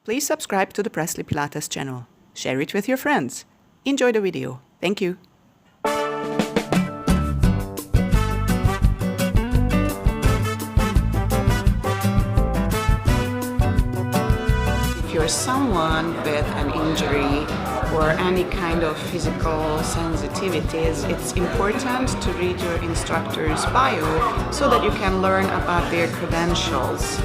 Please subscribe to the Presley Pilates channel. Share it with your friends. Enjoy the video. Thank you. If you're someone with an injury or any kind of physical sensitivities, it's important to read your instructor's bio so that you can learn about their credentials.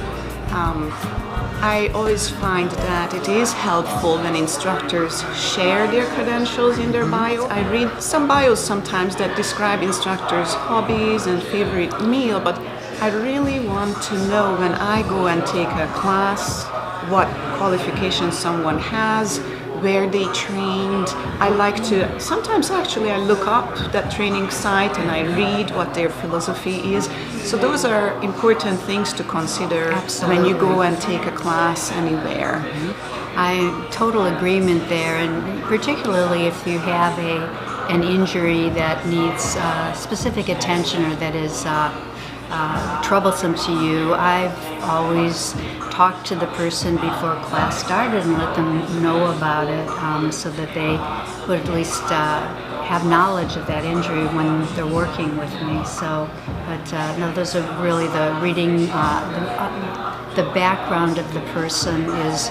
I always find that it is helpful when instructors share their credentials in their bio. I read some bios sometimes that describe instructors' hobbies and favorite meal, but I really want to know when I go and take a class what qualifications someone has, where they trained. I like to, sometimes actually I look up that training site and I read what their philosophy is. So those are important things to consider. Absolutely. When you go and take a class anywhere. I total agreement there, and particularly if you have an injury that needs specific attention or that is troublesome to you. I've always talked to the person before class started and let them know about it so that they would at least have knowledge of that injury when they're working with me. So, but no, those are really the reading, the background of the person is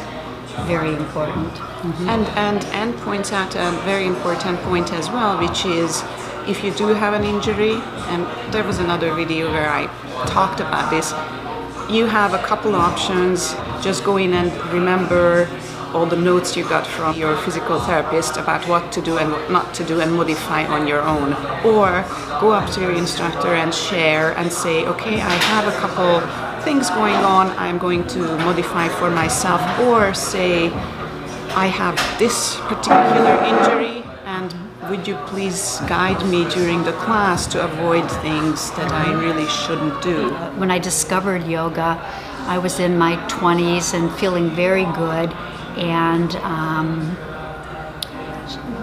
very important. Mm-hmm. And Anne points out a very important point as well, which is if you do have an injury, and there was another video where I talked about this, you have a couple options. Just go in and remember all the notes you got from your physical therapist about what to do and what not to do and modify on your own. Or go up to your instructor and share and say, okay, I have a couple things going on, I'm going to modify for myself. Or say, I have this particular injury and would you please guide me during the class to avoid things that I really shouldn't do? When I discovered yoga, I was in my 20s and feeling very good, and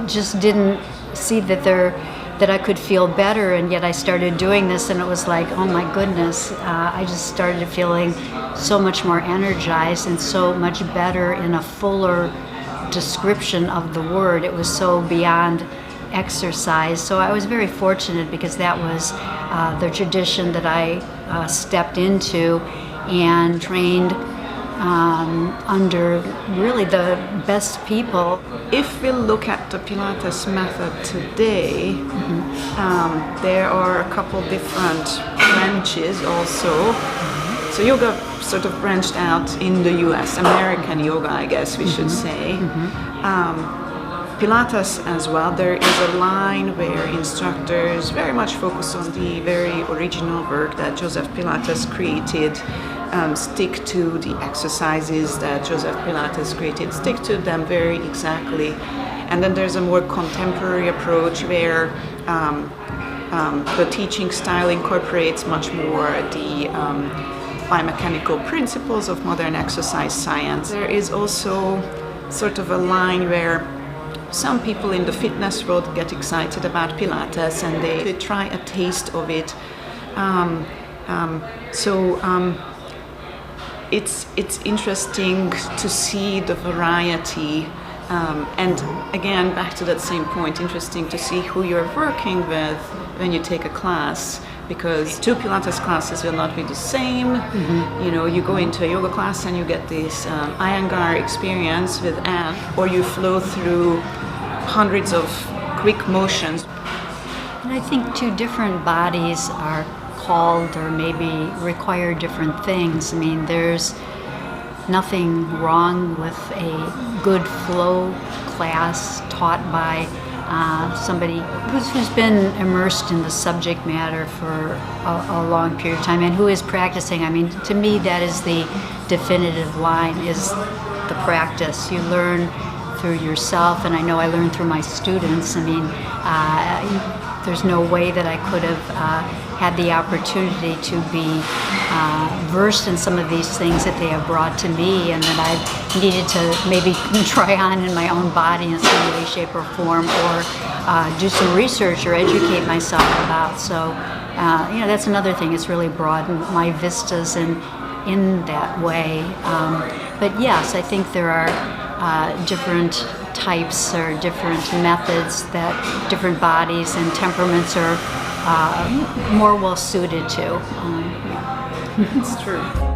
just didn't see that I could feel better, and yet I started doing this and it was like, oh my goodness, I just started feeling so much more energized and so much better in a fuller description of the word. It was so beyond exercise. So I was very fortunate because that was the tradition that I stepped into and trained under really the best people. If we look at the Pilates method today, there are a couple different branches also. So yoga sort of branched out in the US, American yoga, I guess we should say. Pilates as well, there is a line where instructors very much focus on the very original work that Joseph Pilates created, stick to the exercises that Joseph Pilates created, stick to them very exactly. And then there's a more contemporary approach where the teaching style incorporates much more the biomechanical principles of modern exercise science. There is also sort of a line where some people in the fitness world get excited about Pilates and they try a taste of it. It's interesting to see the variety. And again, back to that same point, interesting to see who you're working with when you take a class, because two Pilates classes will not be the same. You know, you go into a yoga class and you get this Iyengar experience with Anne, or you flow through hundreds of quick motions. And I think two different bodies are called or maybe require different things. I mean, there's nothing wrong with a good flow class taught by somebody who's been immersed in the subject matter for a long period of time and who is practicing. I mean, to me, that is the definitive line, is the practice. You learn through yourself, and I know I learn through my students. I mean, there's no way that I could have had the opportunity to be versed in some of these things that they have brought to me and that I've needed to maybe try on in my own body in some way, shape, or form, or do some research or educate myself about. So, that's another thing. It's really broadened my vistas in that way. But yes, I think there are different types or different methods that different bodies and temperaments are more well suited to. It's true.